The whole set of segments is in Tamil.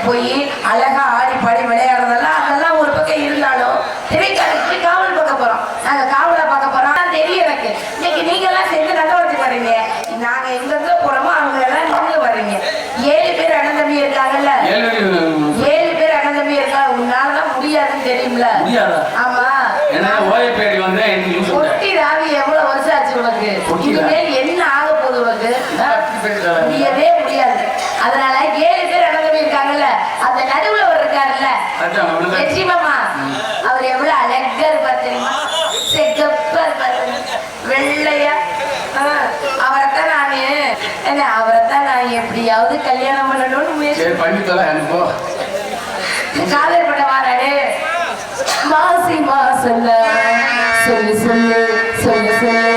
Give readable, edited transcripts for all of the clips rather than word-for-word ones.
போய் அழகா ஆடி பாடி விளையாடுறதெல்லாம் அதெல்லாம் ஒரு பக்கம் இருந்தாலும் திரைக்கடைக்கு காவல் பார்க்க போறோம். நாங்க காவலை பார்க்க போறோம் தெரியும் எனக்கு. இன்னைக்கு நீங்க எல்லாம் சேர்ந்து நகவத்துக்கு வர்றீங்க. நாங்க எங்க போறோமோ அவங்க எல்லாம் நீங்க வர்றீங்க. 7 பேர் அண்ணன் தம்பி இருக்காங்கல்ல, 7 பேர் அண்ணன் தம்பி இருக்காங்க. உன்னாலதான் முடியாதுன்னு தெரியும்ல? ஆமா, ஒட்டி ராவி எவ்வளவு வருஷம் ஆச்சு உனக்கு? இனிமேல் என்ன ஆக போகுது உனக்கு? முடியவே முடியாது. அதனால 7 பேர் அண்ணன் தம்பி இருக்காங்கல்ல, அந்த நடுவுல ஒரு இருக்காருல்ல வெற்றிமாமா, அவர் எவ்வளவு அழகா இருப்பார் தெரியுமா? செகப்பா இருப்பார், வெள்ளையா. அவரைத்தான் நான் எப்படியாவது கல்யாணம் பண்ணணும்னு முயற்சி காதல் பண்ண வாராடு. மாசி மாசல்ல சொல்லு சொல்லு சொல்லு சொல்லு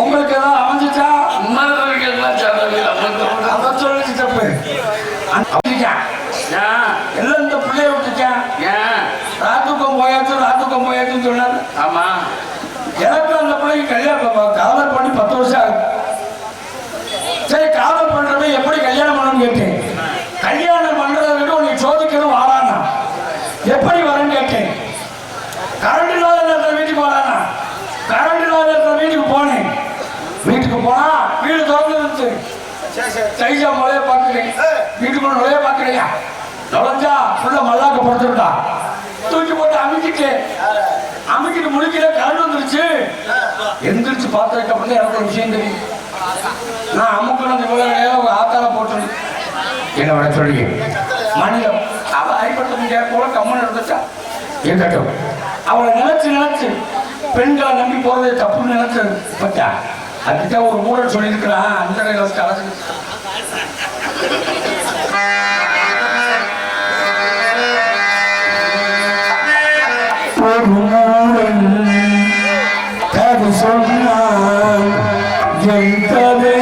உங்களுக்கு ஏதாவது அமைஞ்சிச்சா? எல்லாம் இந்த பிள்ளைய விட்டுச்சேன். ராத்துக்கம் போயாச்சுன்னு சொன்னாரு. ஆமா, எனக்கு அந்த பிள்ளைக்கு கல்யாணம் காதல் பண்ணி 10 வருஷம் ஆகுது. சரி, காதல் பண்றவன் எப்படி கல்யாணம் பண்ணணும்னு கேட்டேன். கல்யாணம் பண்றதை விட உனக்கு சோதிக்கணும் வாரானா, எப்படி வரேன்னு கேட்டேன். கரண்ட் இல்லாத சைஸா முளைய பாக்குறேன் வீட்டுக்குள்ள நுழைய பாக்குறியா நுழைஞ்சா ஃபுல்லா மல்லாக்க படுத்துட்டா தூக்கி போட்டு அமைக்கிட்டு முடிக்கல கரண்ட் வந்துருச்சு எந்திரிச்சு பார்த்ததுக்கு அப்புறம் எனக்கு ஒரு விஷயம் தெரியும் நான் அமுக்கணும் இவ்வளவு நேரம் ஆத்தால போட்டு என்ன விட சொல்லி மனிதம் அவ ஐப்பட்ட முடியாத போல கம்மன் இருந்துச்சா இருக்கட்டும் அவளை நினைச்சு பெண்களை நம்பி போறதே தப்புன்னு நினைச்சது பத்தா அதுக்கிட்ட ஒரு மூடல் சொல்லியிருக்கிறான் அந்த வச்சு அழைச்சு கதை சொன்னான் என் கதை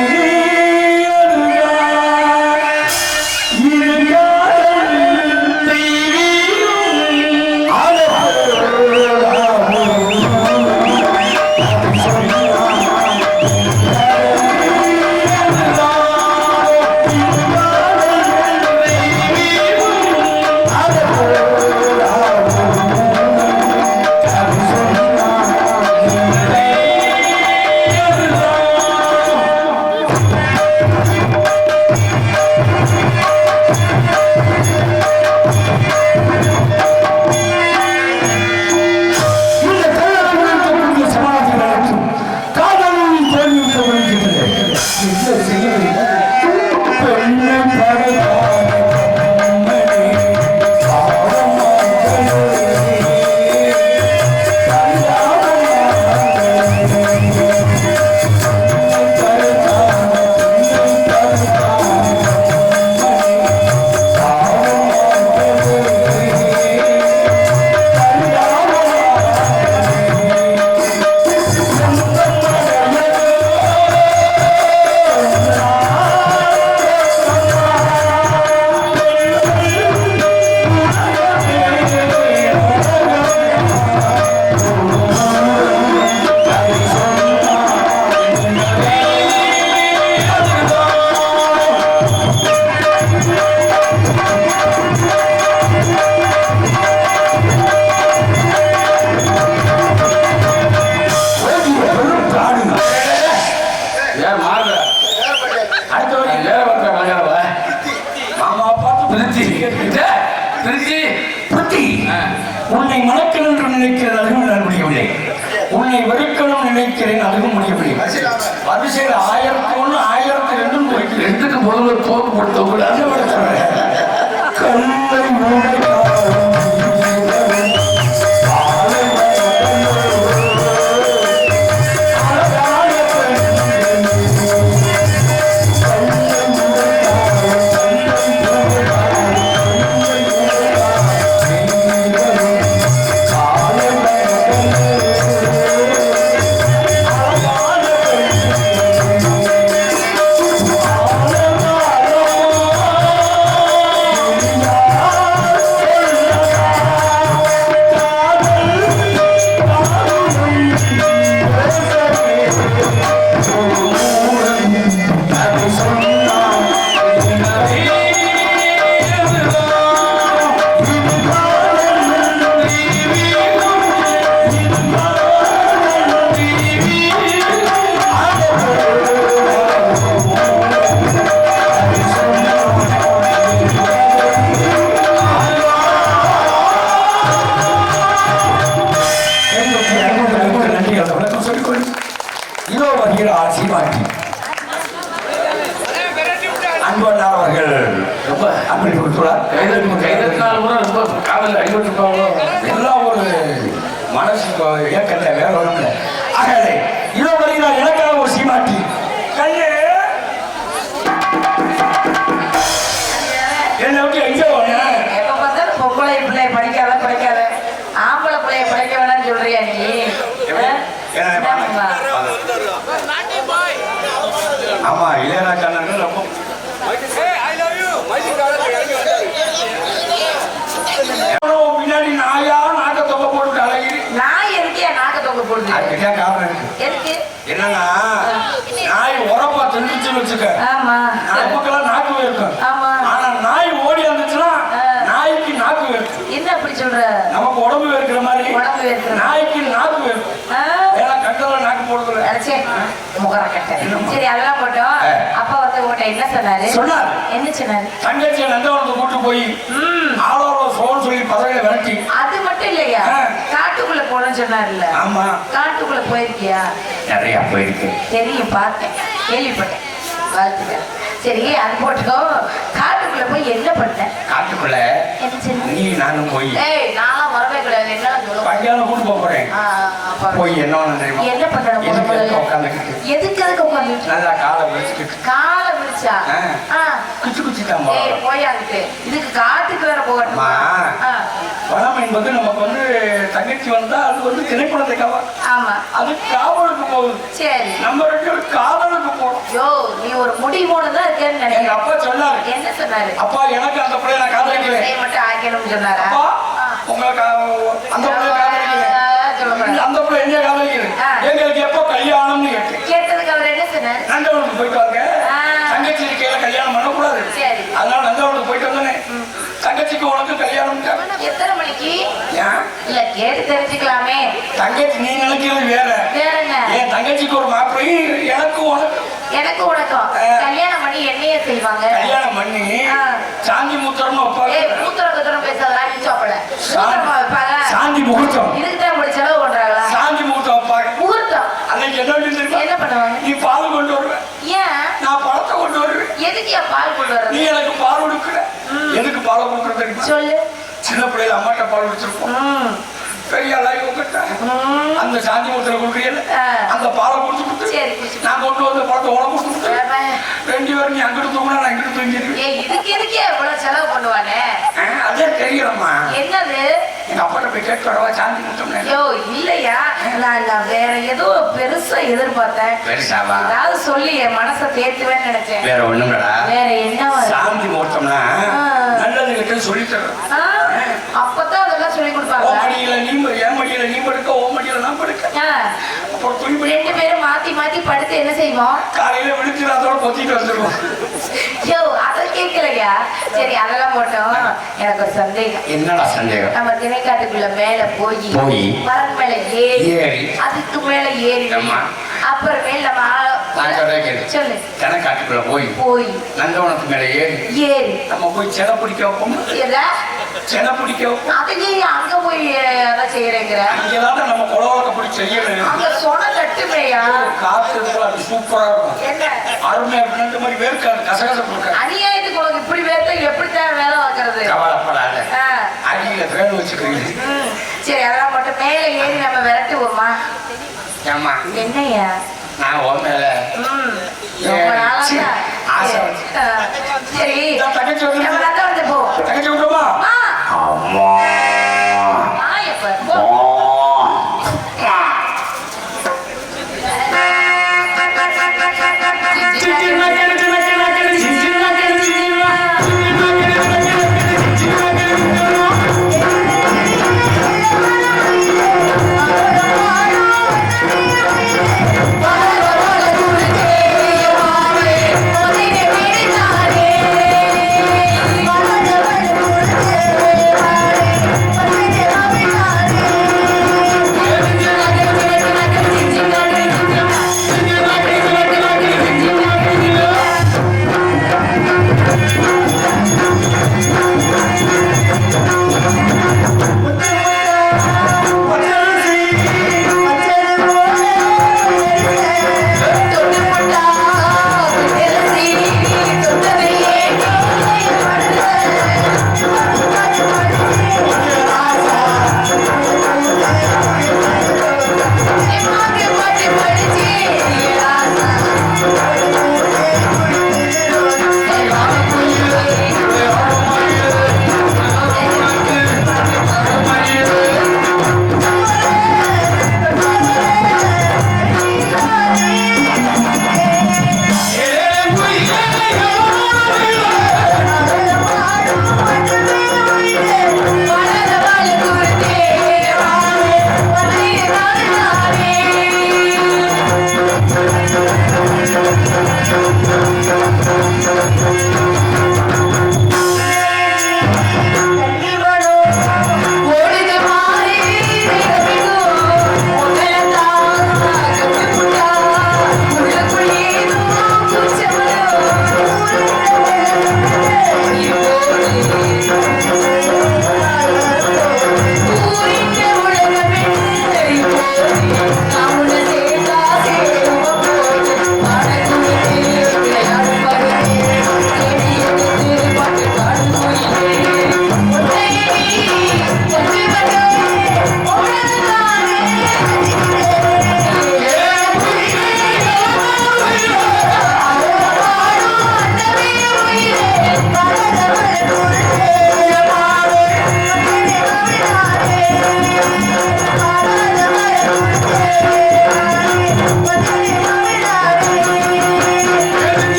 உன்னை மணக்கணும் என்று நினைக்கிறேன் அதுவும் நான் முடியவில்லை உன்னை வெறுக்கணும் நினைக்கிறேன் அதுவும் முடியவில்லை வரிசையில் 1001 1002 ரெண்டுக்கு முதல்ல போக்கு கொடுத்த எல்லாம் ஒரு மனசு ஏக்கத்தை வேற ஒண்ணு ஆகவே இதோ வருகிறார் எனக்காக ஒரு சீமாட்டி கண்ணு என்ன விட்டு எங்க எப்ப பார்த்தாலும் பொம்பளை பிள்ளை படிக்காத ஆம்பளை பிள்ளைய படிக்க வேணாம்னு சொல்றியா நீ ஆமா இளையராஜா ரொம்ப பின்னாடி நாயா நாக்க தொங்க போட்டு அழகி நாய் இருக்கியா நாக்க தொங்க போடுது காரணம் இருக்கு என்னன்னா நாய் உரப்பா திண்டுச்சுன்னு வச்சுக்க நமக்கெல்லாம் நாக்கு இருக்கும் ஆனா நாய் ஓடி வந்துச்சுன்னா நாய்க்கு நாக்கு வேர்க்கும் என்ன அப்படி சொல்ற நமக்கு உடம்பு வேர்க்கிற மாதிரி நாய்க்கு நாக்கு வேர்க்கும் வேலை கட்டல நாக்கு போடுறது முகர கட்ட சரி அதெல்லாம் போட்டோம் அப்ப வந்து உங்கள்கிட்ட என்ன சொன்னாரு? சொன்னாரு. என்ன சொன்னாரு? தங்கச்சியை நந்தவனத்தை கூட்டு போய் ஆளோட போன் சொல்லி பசங்களை விரட்டி. அது மட்டும் இல்லையா, காட்டுக்குள்ள போனோம்னு சொன்னாருல்ல? ஆமா. காட்டுக்குள்ள போயிருக்கியா? நிறைய போயிருக்கு. தெரியும், பார்த்தேன், கேள்விப்பட்டேன். வாழ்த்துக்கள். சரி, அது போட்டோம். காட்டுக்குள்ள போய் என்ன பண்ண? காட்டுக்குள்ள நீ நானும் போய் நானும் வரவே கிடையாது. என்ன பையனை கூட்டு போறேன். போய் என்ன என்ன பண்ணணும்? எதுக்கு உட்காந்து நல்லா காலை விரிச்சுட்டு. காலை விரிச்சா குச்சி குச்சி தான் போயாங்கிட்டு. இதுக்கு காட்டுக்கு வேற போகணுமா? பணம் என்பது நமக்கு வந்து தங்கச்சி வந்தா அது வந்து திரைப்படத்தை காவல். ஆமா, அது காவலுக்கு போகுது. சரி, நம்ம ரெண்டு பேரும் காதலுக்கு போறோம். யோ, நீ ஒரு முடிவோனதான் இருக்கேன்னு நினைக்கிறேன். எங்க அப்பா சொன்னாரு. என்ன சொன்னாரு? அப்பா, எனக்கு அந்த பிள்ளைய நான் காதலிக்கிறேன். மட்டும் ஆக்கணும்னு சொன்னாரா? உங்களுக்கு அந்த பிள்ளைய காதலிக்கிறேன். அந்த பிள்ளை என்ன காதலிக்கிறேன். எங்களுக்கு எப்போ கல்யாணம்னு கேட்டதுக்கு அவர் என்ன சொன்னாரு? நந்தவனுக்கு போயிட்டு வாங்க, தங்கச்சி இருக்கையில கல்யாணம் பண்ணக்கூடாது. அதனால நந்தவனுக்கு போயிட்டு வந்தேன். தங்கச்சிக்கு உனக்கு கல்யாணம். எத்தனை மணிக்கு? இல்ல, கேட்டு தெரிஞ்சுக்கலாமே. தங்கச்சி நீ நினைக்கிறது வேற. வேறங்க. என் தங்கச்சிக்கு ஒரு மாப்பிள்ளையும் எனக்கு உனக்கும் கல்யாணம் பண்ணி என்னையே செய்வாங்க. கல்யாணம் பண்ணி சாந்தி முத்திரம் வைப்பாங்க. மூத்திரம் பேசாதான் வைப்பாங்க. சாந்தி முகூர்த்தம். இதுக்குதான் இப்படி செலவு பண்றாங்களா? சாந்தி முகூர்த்தம் வைப்பாங்க. முகூர்த்தம் அன்னைக்கு என்ன பண்ணுவாங்க? நீ பால் கொண்டு வருவேன். ஏன்? நான் பழத்தை கொண்டு வருவேன். எதுக்கு பால் கொண்டு வர? நீ எனக்கு பால் கொடுக்குற. எதுக்கு பால் கொடுக்குறது சொல்லு. சின்ன பிள்ளைல அம்மாட்ட பால் குடிச்சிருப்போம். பெரிய அந்த சாந்தி முத்திரை கொடுக்குறீங்க, அந்த பாலை கொடுத்து நான் கொண்டு வந்த பழத்தை உனக்கு கொடுத்து ரெண்டு பேரும் நீ அங்கிட்டு தூங்கினா நான் இங்கிட்டு தூங்கிடுவேன். இதுக்கு எதுக்கே எவ்வளவு செலவு பண்ணுவானே? அதே தெரியலம்மா. என்னது? எங்க அப்பாட்ட போய் கேட்டு வரவா சாந்தி முத்தம்னு? ஐயோ இல்லையா, நான் வேற ஏதோ பெருசா எதிர்பார்த்தேன். பெருசாவா? அதாவது சொல்லி என் மனசை தேத்துவேன்னு நினைச்சேன். வேற ஒண்ணுங்களா? வேற என்ன? சாந்தி முகூர்த்தம்னா நல்லது சொல்லி தர்றேன். அப்பதான் அதெல்லாம் சொல்லி கொடுப்பாங்க. என் மடியில நீ படுக்க, ஓ மடியில நான் படுக்க. அப்புறம் துணி ரெண்டு பேரும் மாத்தி மாத்தி படுத்து என்ன செய்வோம்? காலையில விழிச்சு அதோட பொத்திட்டு வந்துருவோம். ஐயோ, அதை கேட்கலையா? சரி, அதெல்லாம் போட்டோம். எனக்கு ஒரு சந்தேகம். என்னடா சந்தேகம்? நம்ம திணைக்காட்டுக்குள்ள மேல போய் மரம் மேல ஏறி அதுக்கு மேல ஏறி அப்புறமேல் நம்ம சொல்லு திணைக்காட்டுக்குள்ள போய் நந்தவனத்துக்கு மேல ஏறி நம்ம போய் செலை பிடிக்க வைப்போம். செலை பிடிக்க வைப்போம். அதுக்கு அங்க போய் அதான் செய்யறேங்கிற. அங்கதான் நம்ம குளவாக்க பிடி செய்யணும். அங்க சொன கட்டுமையா காத்து அது சூப்பரா இருக்கும். என்ன அருமையா இந்த மாதிரி வேர்க்காது, கசகசப்பு இருக்காது. அநியாயத்துக்கு உனக்கு இப்படி வேர்த்த எப்படித்தான் வேலை வைக்கிறது? கவலைப்படாத, அடியில வேலை வச்சுக்கிறீங்க. சரி, அதெல்லாம் மட்டும் மேல ஏறி நம்ம விரட்டுவோமா? ஏமா என்னையா நான் ஓ மேல ஆசை. சரி, தங்கச்சி வந்து போ. தங்கச்சி விட்டுமா? அம்மா Bye.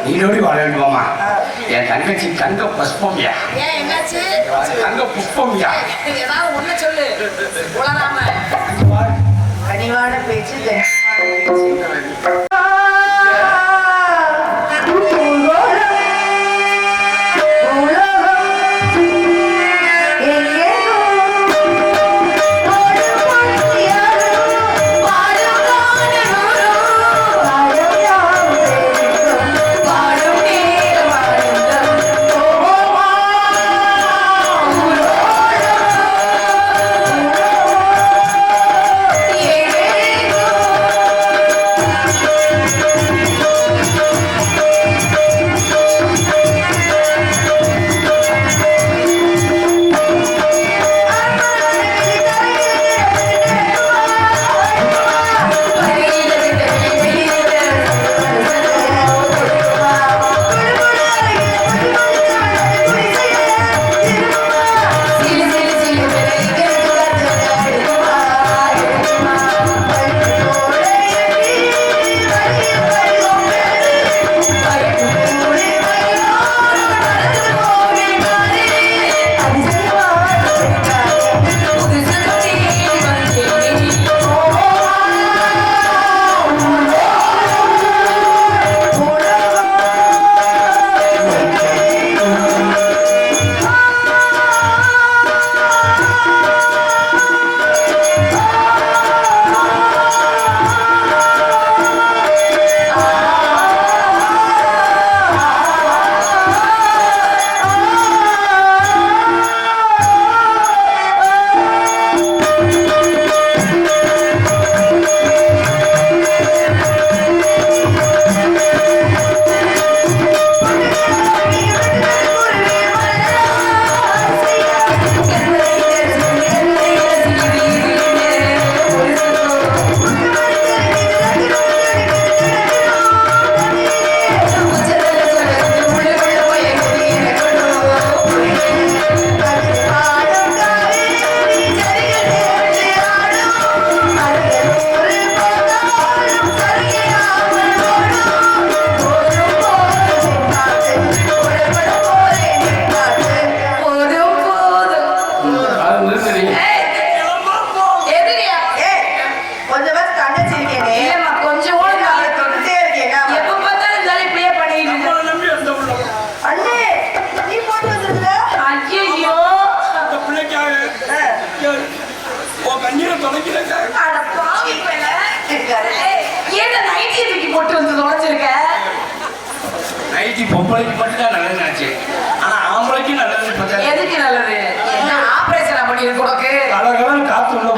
நீரோடி வாழ வேண்டுமாமா. என் தங்கச்சி தங்க புஷ்பம்யா. ஏன் என்னாச்சு? தங்க புஷ்பம்யா. ஏதாவது ஒண்ணு சொல்லு. உளராம. கனிவான பேச்சு, கனிவான பேச்சு. பொம்பளைக்கு மட்டும் தான் நல்லது நினைச்சு. ஆனா ஆம்பளைக்கு நல்லது பார்த்தா எதுக்கு நல்லது? என்ன ஆபரேஷன் பண்ணிருக்கு உனக்கு? கலகலன்னு காத்து உள்ள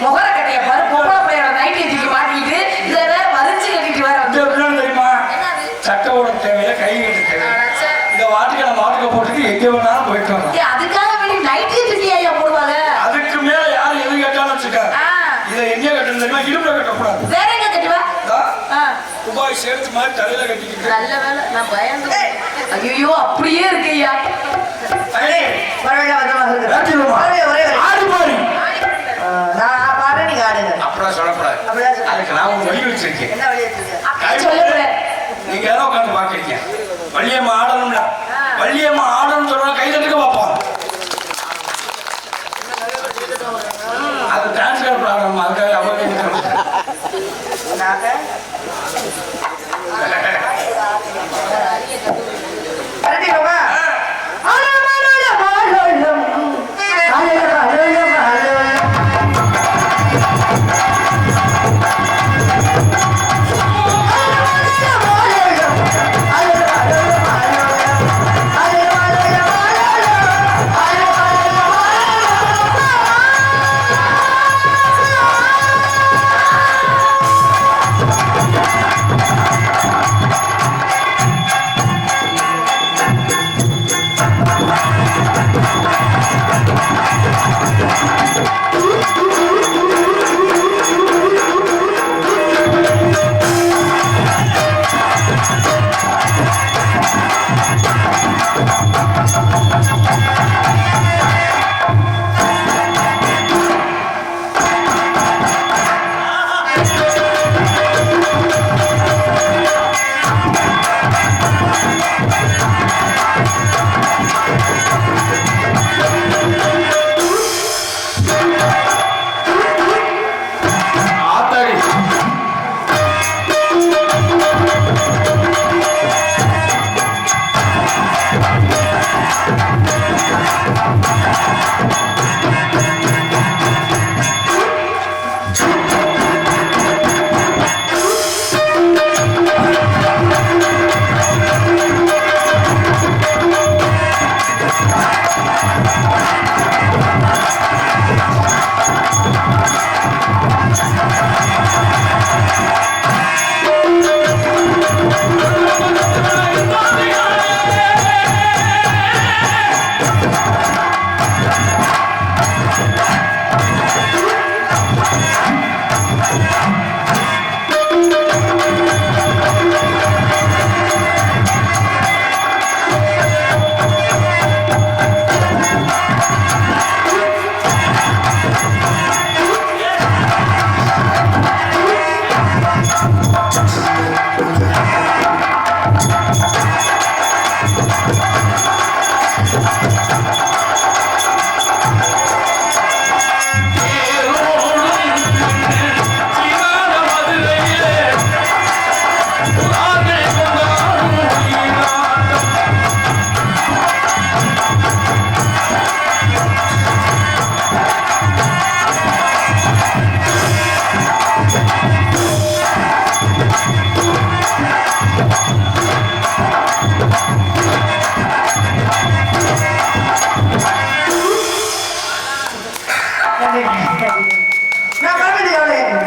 முகர கட்டைய பாரு. பொம்பளை பையனோட நைட்டி தூக்கி மாட்டிக்கிட்டு இதை வேற வரிச்சு கட்டிட்டு வேற வந்து எப்படின்னு தெரியுமா? சட்டவோட தேவையில கை கட்டு தேவை. இந்த வாட்டுக்கு நம்ம வாட்டுக்க போட்டுட்டு எங்க வேணாலும் போயிட்டு வரலாம். அதுக்காக வேண்டி நைட்டி தூக்கி ஐயா போடுவாங்க. அதுக்கு மேல யாரும் எது கேட்டாலும் வச்சுக்க. இதை எங்க கட்டணும் தெரியுமா? இடுப்புல கட்டக்கூடாது. வேற எங்க கட்டுவா? துபாய் சேர்த்து மாதிரி தலையில கட்டிக்கிட்டு. நல்ல வேலை நான் பயந்து. ஐயோ அப்படியே இருக்கு ஐயா. பரவாயில்ல ஆடு பாரு. நான் பாரு நீங்க ஆடுங்க. அப்புறம் சொல்லக்கூடாது. அதுக்கு நான் ஒரு வழி வச்சிருக்கேன். என்ன வழி வச்சிருக்கேன்? சொல்லக்கூடாது. நீங்க ஏதோ உட்காந்து பாக்குறீங்க. வள்ளியம்மா ஆடணும்ல. வள்ளியம்மா ஆடணும்னு சொல்றா கை தட்டுக்க பார்ப்போம். அது டான்ஸ் ஆடணும். அதுக்காக அவங்க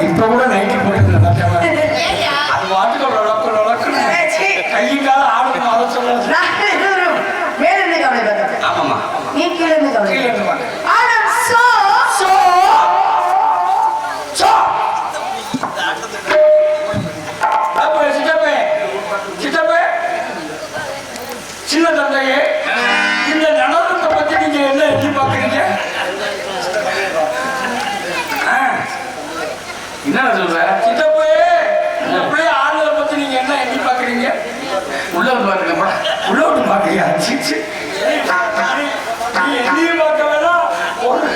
இப்ப கூட நைட்டு போட்டு அது வாட்டுக்கு கையும் கால ஆடுன்னு அதை சொல்ல. மேல இருந்து கவலை பார்க்க ஆமாமா நீ கீழே இருந்து கவலை கீழே இருந்து வாங்க. ஆனா சோ சோ சோ அப்ப சித்தப்பே சித்தப்பே சின்ன தந்தையே இந்த நடனத்தை பத்தி நீங்க என்ன எதிர்பார்க்குறீங்க? என்ன சொல்ற? சித்தப்பே இந்த பிள்ளைய ஆளுகளை பத்தி நீங்க என்ன எதிர்பார்க்குறீங்க? உள்ள வந்து பாருங்கப்பா. உள்ள விட்டு பாக்குறியா? சிச்சு நீ எதையும் பார்க்க வேணாம். ஒரு